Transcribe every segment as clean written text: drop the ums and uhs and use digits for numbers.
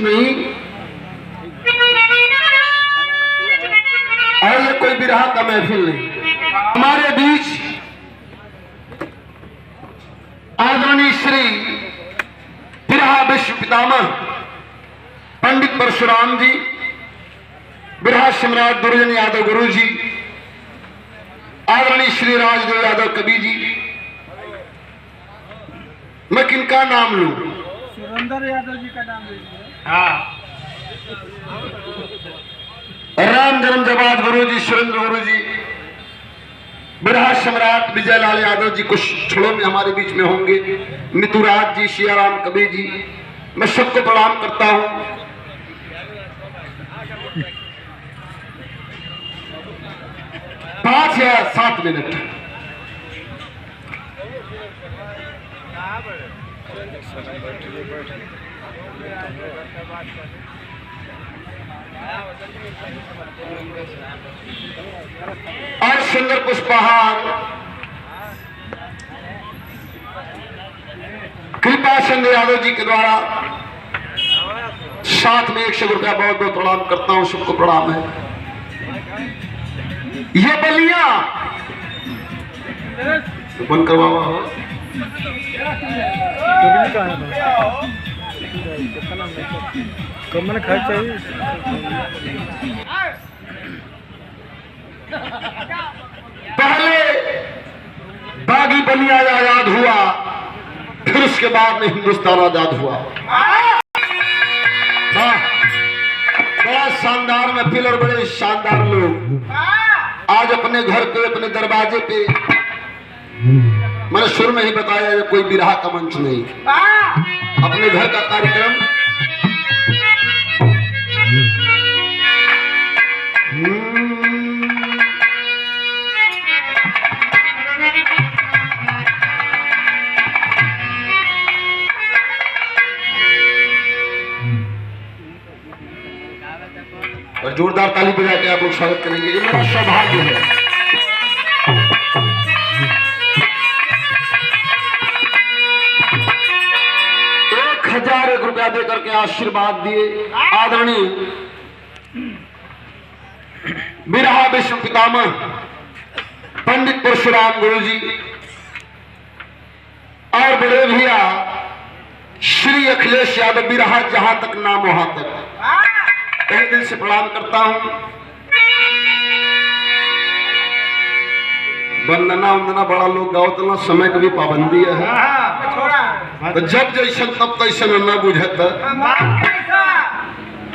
नहीं और ये कोई बिरहा का महफिल नहीं। हमारे बीच आदरणीय श्री बिरहा विश्व पितामह पंडित परशुराम जी, बिरहा सम्राट दुर्जन यादव गुरु जी, आदरणीय श्री राजदेव यादव कवि जी। मैं किनका नाम लूं? सुरेंद्र यादव जी का नाम लीजिए। हाँ, राम जन्म जवाद गुरु जी, सुरेंद्र गुरु जी, बिरहा सम्राट विजय लाल यादव जी कुछ क्षणों में हमारे बीच में होंगे। मितुराज जी, सियाराम कवि जी, मैं सबको प्रणाम करता हूं। पांच या 7 मिनट और सुंदर पुष्पहार कृपा चंद यादव जी के द्वारा साथ में 100 रुपया बहुत बहुत प्रणाम करता हूं। सबको प्रणाम है। ये बलिया बंद करवावा हो कमर खर्च चाहिए। पहले बागी बलिया आजाद हुआ, फिर उसके बाद में हिंदुस्तान आजाद हुआ। बड़ा शानदार महफिल और बड़े शानदार लोग आज अपने घर पे, अपने दरवाजे पे, मैंने शुरू में ही बताया ये कोई बिरहा का मंच नहीं, अपने घर का कार्यक्रम और जोरदार ताली बजा के आप लोग स्वागत करेंगे। ये मेरा सौभाग्य है। 1001 रुपया देकर के आशीर्वाद दिए आदरणीय बिरहा विश्व पितामह पंडित परशुराम गुरु जी और बड़े भैया श्री अखिलेश यादव, बिरहा जहां तक नाम वहां तक, तहे दिल से प्रणाम करता हूं। वंदना वंदना बड़ा लोग गाओ तो समय की भी पाबंदी है, तो जब जैसा तब तैसा न बुझत।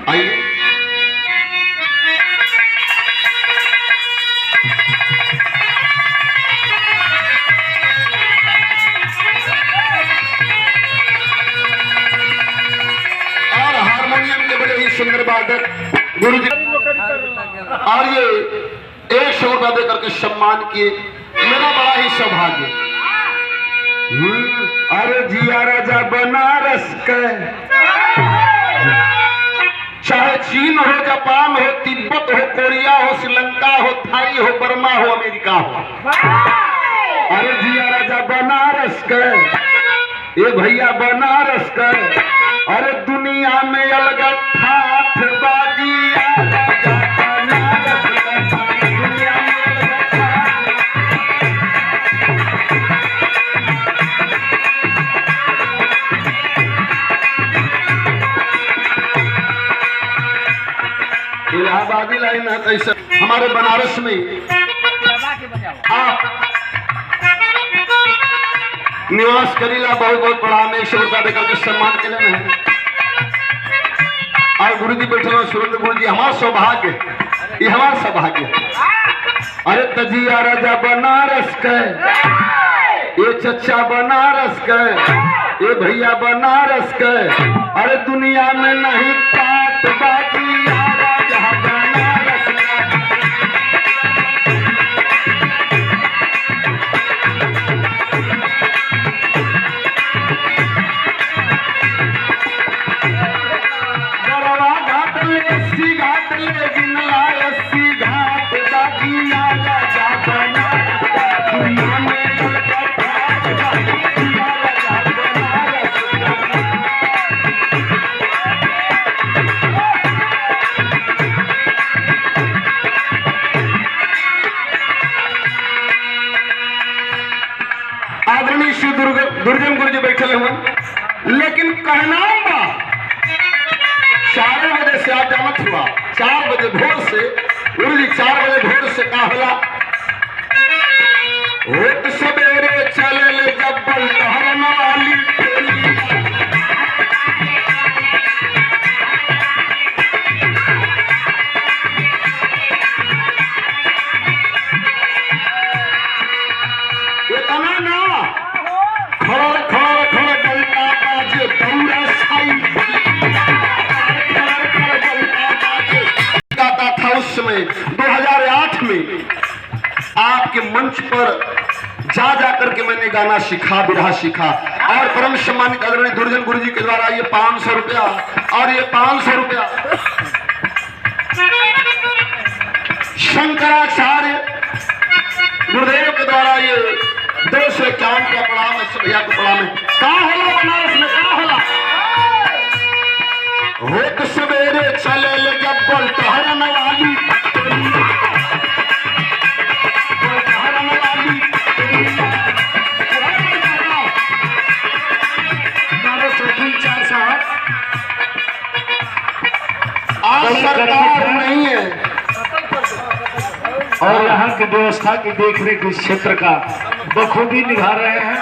आइए और हारमोनियम के बड़े ही सुंदर वादक गुरु जी, और ये 100 रुपया देकर के सम्मान किए, मेरा बड़ा ही सौभाग्य। अरे जिया राजा बनारस के, चाहे चीन हो, जापान हो, तिब्बत हो, कोरिया हो, श्रीलंका हो, थाई हो, बर्मा हो, अमेरिका हो, अरे जिया राजा बनारस के, ये भैया बनारस के, अरे दुनिया में अलग ठाठ बाजी राजा बनारस के, दुनिया में इलाहाबादी लाइन है। कैसे हमारे बनारस में आप निवास करीला, बहुत बहुत प्रणाम। 100 रुपया देकर के सम्मान के लिए और गुरु जी बैठे हुए सुरेंद्र गुरु जी, हमारा सौभाग्य, ये हमारा सौभाग्य। अरे तजिया राजा बनारस के, ये चचा बनारस के, ये भैया बनारस के, अरे दुनिया में नहीं पाट बाजी राजा बनारस के। गरवा घाट ले, अस्सी घाट ले, गिनला 80 घाट बाजी राजा बनारस के, दुनिया में है नाम बा 4 बजे से आप जामत हुआ 4 बजे भोर से गुरु जी 4 बजे भोर से का होला होत सवेरे चले ले जब बल टहरन वाली इतना ना खड़ा खड़ा खड़ा डलता बाजे दौड़ा साई गाता था उस समय 2008 में आपके मंच पर जा करके मैंने गाना सीखा बिरहा सीखा और परम सम्मानित आदरणीय दुर्जन गुरु जी के द्वारा ये 500 रुपया और ये 500 रुपया शंकराचार्य गुरुदेव के द्वारा ये 251 का प्रणाम है भैया को प्रणाम है का होला बनारस में का होला होत सवेरे चले ले जब बल टहरन वाली आज सरकार नहीं है और यहाँ की व्यवस्था की देखरेख इस क्षेत्र का बखूबी निभा रहे हैं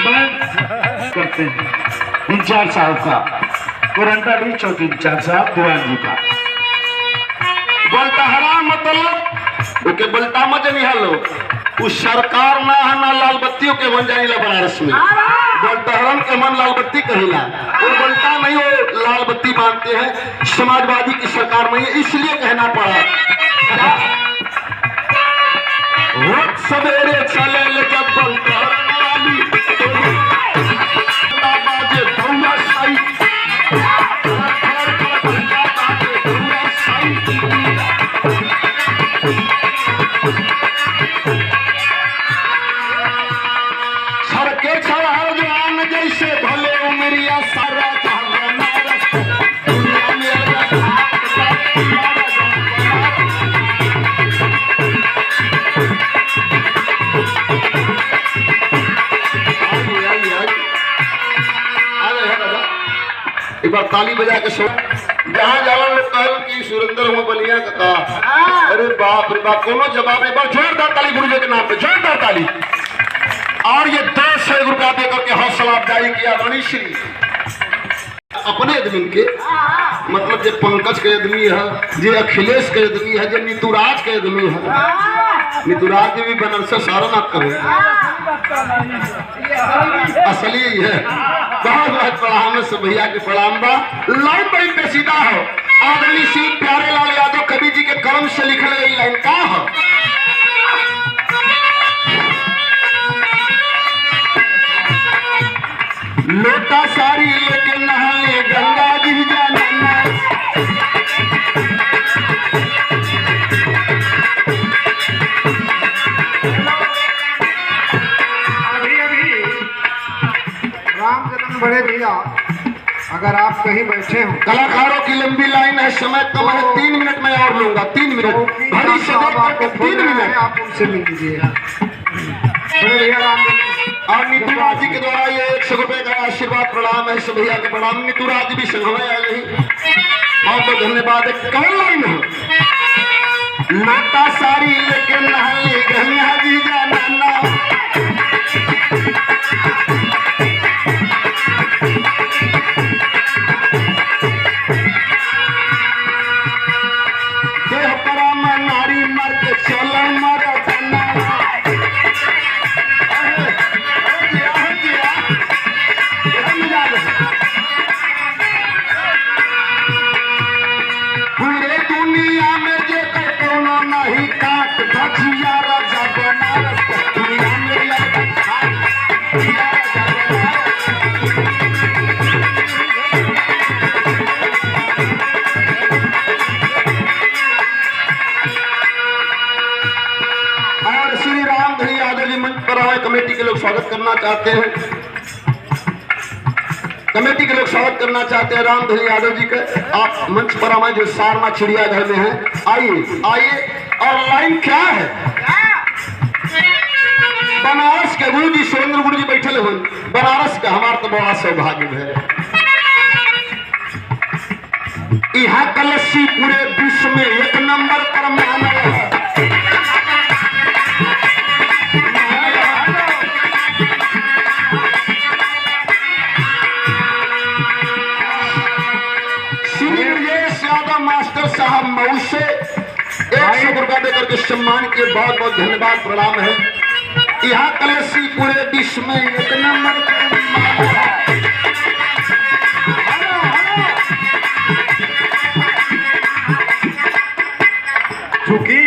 मैं करते हैं इंचार्ज साहब का कुरंटा डी चौकी इंचार्ज साहब दीवान जी का बोलता हराम मतलब ओके बोलता मत नहीं हलो उस सरकार ना है ना लाल बत्तियों के बन जाइला बनारस में बोलता हराम के मन लाल बत्ती कहिला वो बोलता नहीं वो लाल बत्ती मानते हैं समाजवादी की सरकार में इसलिए कहना पड़ा रोज सवेरे चले ले जब बोलता वाली बाजे दौड़ा साई सड़के चढ़ाओ जवान जैसे भले उमरिया सारा एक बार ताली बजा के सो जहाँ जाला लोग कहल कि सुरेंद्र हो बलिया का अरे बाप रे बाप कोनो जवाब नहीं बार जोरदार ताली गुरु जी के नाम पे जोरदार ताली और ये 200 रुपया देकर के हौसला अफजाई किया मनीषी अपने आदमी के मतलब जो पंकज के आदमी है जो अखिलेश के आदमी है जो नीतूराज के आदमी है नीतूराज भी बनारस सारा ना करे असली यही है बहुत बहुत प्रणाम से भैया के प्रणाम बा लाइन बड़ी पेचीदा हो आदरणीय श्री प्यारे लाल यादव कवि जी के कलम से लिखल गई लाइन का हो लोटा साड़ी लेके नहाए गंगा जी जाना बड़े भैया अगर आप कहीं बैठे हो कलाकारों की लंबी लाइन है समय कम है 3 मिनट में और लूंगा 3 मिनट भरी से आपको 3 मिनट आप उनसे मिल लीजिएगा बड़े भैया और नीतूराज जी के द्वारा ये 100 रुपए का आशीर्वाद प्रणाम है सब भैया के प्रणाम नीतूराज जी भी संघवे आए नहीं बहुत बहुत धन्यवाद कौन लाइन है लोटा साड़ी लेके नहाए गंगा जी जाना कमेटी के लोग स्वागत करना चाहते हैं कमेटी के लोग स्वागत करना चाहते हैं रामधनी यादव जी का आप मंच पर आए जो सारमा चिड़ियाघर में हैं आइए आइए और लाइन क्या है बनारस के गुरु जी सुरेंद्र गुरु जी बैठे हुए बनारस का हमारा तो बड़ा सौभाग्य है। यहाँ का लस्सी पूरे विश्व में एक नंबर पर माना है। श्री ब्रजेश यादव मास्टर साहब मऊ से 100 रुपया देकर के सम्मान के बहुत बहुत धन्यवाद प्रणाम है। यहाँ का लस्सी पूरे विश्व में एक नंबर पर माना है। क्योंकि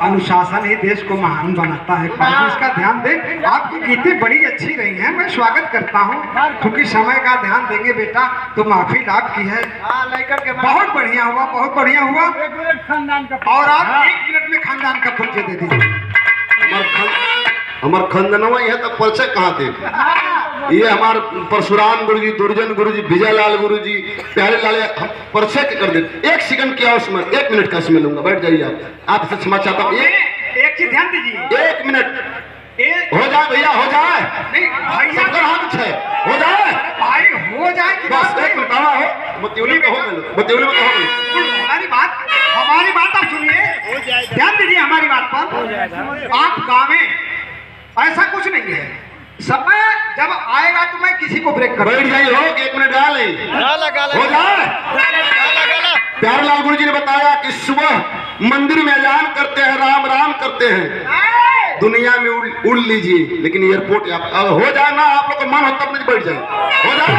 अनुशासन ही देश को महान बनाता है। बाकी इसका ध्यान दें। आपकी गीतें बड़ी अच्छी रही हैं, मैं स्वागत करता हूं। क्योंकि समय का ध्यान देंगे बेटा तो महफिल आपकी है। बहुत बढ़िया हुआ, बहुत बढ़िया हुआ। और आप 1 मिनट में खानदान का परिचय दे दीजिए। हमार खंडनवा है तो परिचय कहाँ थे? ये हमारे परशुराम गुरु जी, दुर्जन गुरु जी, विजय लाल गुरु जी, प्यारे लाल परिचय कर देते। 1 सेकंड की उसमें 1 मिनट का समय लूंगा, बैठ जाइए आप। आपसे क्षमा चाहता हूँ। एक चीज ध्यान दीजिए, 1 मिनट हो जाए भैया, हो जाए। नहीं भैया सबका हाथ है, हो जाए भाई, हो जाए कि बस 1 मिनट हो। बतियोली में हो मिलो, बतियोली में हो मिलो। हमारी बात आप सुनिए, ध्यान दीजिए हमारी बात पर। आप गावे ऐसा कुछ नहीं है। समय जब आएगा तो मैं किसी को ब्रेक कर बैठ जाइए। हो 1 मिनट डाले हो जाए। प्यारे लाल गुरु जी ने बताया कि सुबह मंदिर में अजान करते हैं, राम राम करते हैं, दुनिया में उड़ लीजिए, लेकिन एयरपोर्ट हो जाए ना, आप लोग को मन हो तब नहीं बैठ जाए। हो जाए,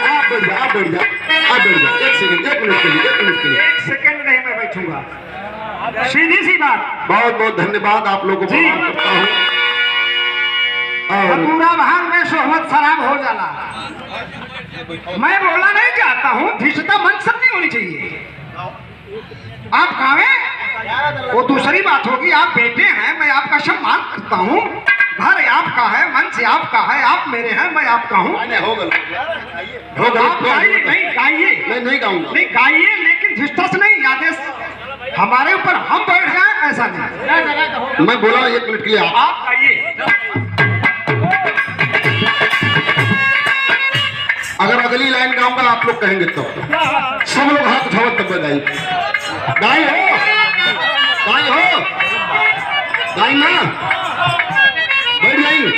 आप बैठ जाए, आप बैठ जाए, आप बैठ जाए। 1 सेकंड, 1 मिनट के लिए, 1 मिनट के लिए। 1 सेकंड नहीं मैं बैठूंगा। सीधी सी बात। बहुत बहुत धन्यवाद आप लोगों को प्रणाम करता हूँ। और पूरा भाग में सोहमत शराब हो जाला। मैं बोलना नहीं चाहता हूँ, धीरता मन सब नहीं होनी चाहिए। आप गावे वो दूसरी बात होगी। आप बेटे हैं, मैं आपका सम्मान करता हूँ। घर आपका है, मंच आपका है, आप मेरे हैं, मैं आपका हूँ। आप गाइए, नहीं गाइए, मैं नहीं गाऊंगा, नहीं गाइए, लेकिन धीरता से नहीं। आदेश हमारे ऊपर हम बैठ जाए ऐसा नहीं। मैं बोला 1 मिनट के लिए आप गाइए। अगर अगली लाइन गाऊंगा आप लोग कहेंगे तो सब लोग हाथ उठाओ तब गाई। गाई हो, गाई हो, गाई ना, बैठ जाइए,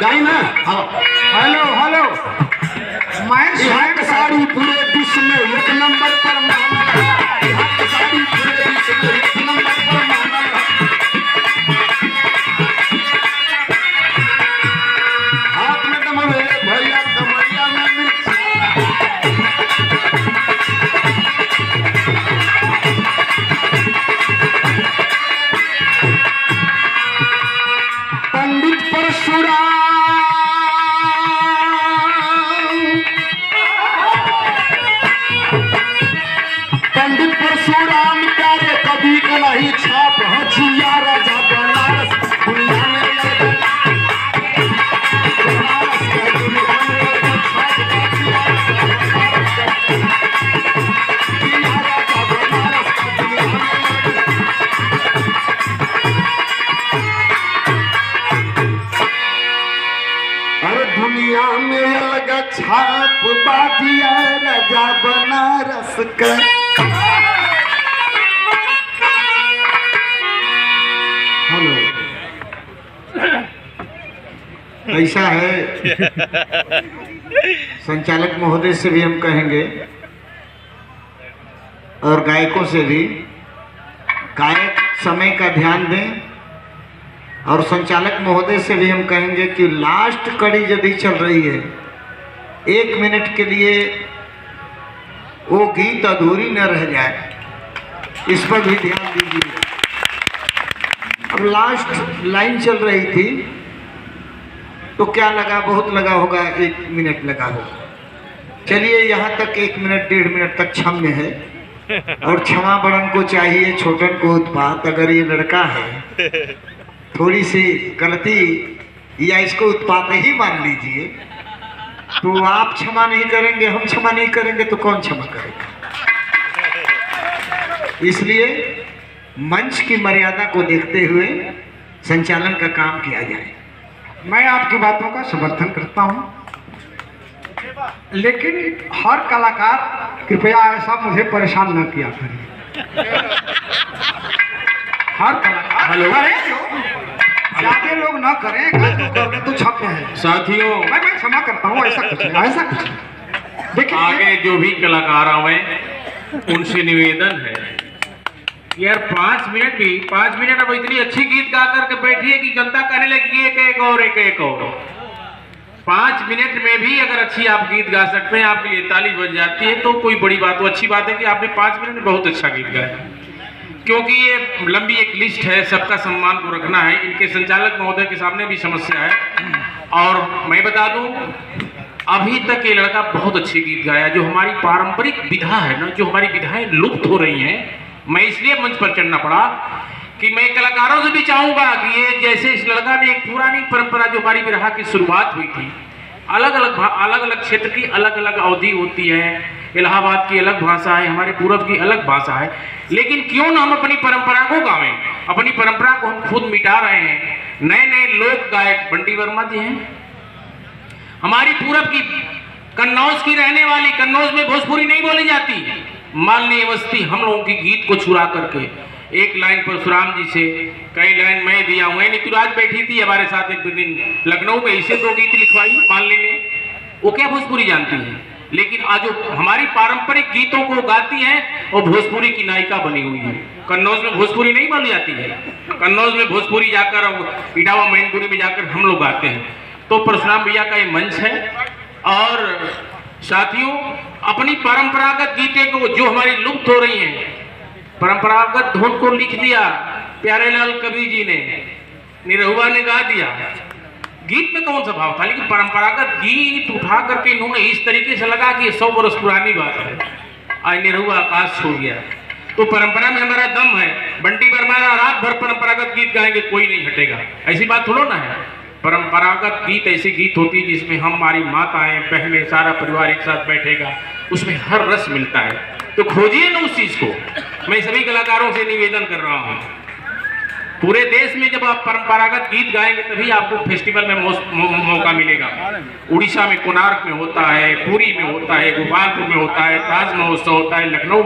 गाई ना। हेलो हेलो, मैं यहाँ की साड़ी पूरे विश्व में 1 नंबर पर माना है। यहाँ की साड़ी पूरे विश्व में 1 नंबर पर माना है। हाथ में दमवे भैया, दमैया में मिर्च। पंडित परशुराम, पंडित परशुराम प्यारे कभी का नहीं छाप। हजिया राजा बनारस दुनिया में दुनिया में अलग छाप बाजिया राजा बनारस का। हेलो, ऐसा है संचालक महोदय से भी हम कहेंगे और गायकों से भी, गायक समय का ध्यान दें। और संचालक महोदय से भी हम कहेंगे कि लास्ट कड़ी यदि चल रही है 1 मिनट के लिए वो गीत अधूरी न रह जाए, इस पर भी ध्यान दीजिए। अब लास्ट लाइन चल रही थी तो क्या लगा, बहुत लगा होगा, 1 मिनट लगा होगा। चलिए यहाँ तक 1 मिनट 1.5 मिनट तक क्षम्य है। और क्षमा बड़न को चाहिए छोटन को उत्पात। अगर ये लड़का है थोड़ी सी गलती या इसको उत्पात ही मान लीजिए, तो आप क्षमा नहीं करेंगे, हम क्षमा नहीं करेंगे तो कौन क्षमा करेगा। इसलिए मंच की मर्यादा को देखते हुए संचालन का काम किया जाए। मैं आपकी बातों का समर्थन करता हूं, लेकिन हर कलाकार कृपया ऐसा मुझे परेशान न किया करें। हर कलाकार हेलो। करें जो, ज्यादा लोग न करें, अगर जो कर रहे तो छपे हैं। साथियों, मैं क्षमा करता हूँ, ऐसा कुछ नहीं, ऐसा कुछ नहीं। देखिए आगे जो भी कलाकार आवे उनसे निवेदन है यार 5 मिनट अब इतनी अच्छी गीत गा करके बैठी है कि जनता कहने लगी एक एक और 5 मिनट में भी अगर अच्छी आप गीत गा सकते हैं, आपके लिए ताली बज जाती है तो कोई बड़ी बात, वो अच्छी बात है कि आपने 5 मिनट में बहुत अच्छा गीत गाया। क्योंकि ये लंबी एक लिस्ट है, सबका सम्मान को रखना है। इनके संचालक महोदय के सामने भी समस्या है। और मैं बता दूं, अभी तक ये लड़का बहुत अच्छे गीत गाया। जो हमारी पारंपरिक विधा है ना, जो हमारी विधाएं लुप्त हो रही हैं, मैं इसलिए मंच पर चढ़ना पड़ा कि मैं कलाकारों से भी चाहूंगा कि ये जैसे इस लड़का ने एक पुरानी परंपरा जो हमारी विरहा की शुरुआत हुई थी, अलग अलग क्षेत्र की अलग अलग अवधि होती है। इलाहाबाद की अलग भाषा है, हमारे पूरब की अलग भाषा है, लेकिन क्यों ना हम अपनी परंपरा को गावें। अपनी परंपरा को हम खुद मिटा रहे हैं। नए नए लोक गायक बंटी वर्मा जी हैं, हमारी पूरब की कन्नौज की रहने वाली, कन्नौज में भोजपुरी नहीं बोली जाती, मालनी अवस्थी हम लोगों की गीत को चुरा करके एक लाइन परशुराम जी से, कई लाइन मैं दिया हूँ। नीतूराज बैठी थी हमारे साथ एक दिन लखनऊ में, इसे 2 गीत लिखवाई मालनी ने। वो क्या भोजपुरी जानती है, लेकिन आज जो हमारी पारंपरिक गीतों को गाती हैं वो भोजपुरी की नायिका बनी हुई है। कन्नौज में भोजपुरी नहीं बोली जाती है, कन्नौज में भोजपुरी जाकर, इटावा मैनपुरी में जाकर हम लोग गाते हैं। तो परशुराम भैया का ये मंच है। और साथियों, अपनी परंपरागत गीतें को जो हमारी लुप्त हो रही हैं, परंपरागत धुन को लिख दिया प्यारेलाल कवि जी ने, निरहुआ ने गा दिया। गीत में कौन सा भाव था, लेकिन परंपरागत गीत उठा करके इन्होंने इस तरीके से लगा कि 100 वर्ष पुरानी बात है, आज निरहुआ आकाश छू गया। तो परंपरा में हमारा दम है। बंटी वर्मा रात भर परंपरागत गीत गाएंगे, कोई नहीं हटेगा, ऐसी बात थोड़ा ना है। परंपरागत गीत ऐसी गीत होती है जिसमें हमारी माताएं बहनें सारा परिवार एक साथ बैठेगा, उसमें हर रस मिलता है। तो खोजिए ना उस चीज को। मैं सभी कलाकारों से निवेदन कर रहा हूँ, पूरे देश में जब आप परंपरागत गीत गाएंगे तभी आपको फेस्टिवल में मौका मिलेगा। उड़ीसा में कोणार्क में होता है, पुरी में होता है, गोपालपुर में होता है, ताज महोत्सव होता है, लखनऊ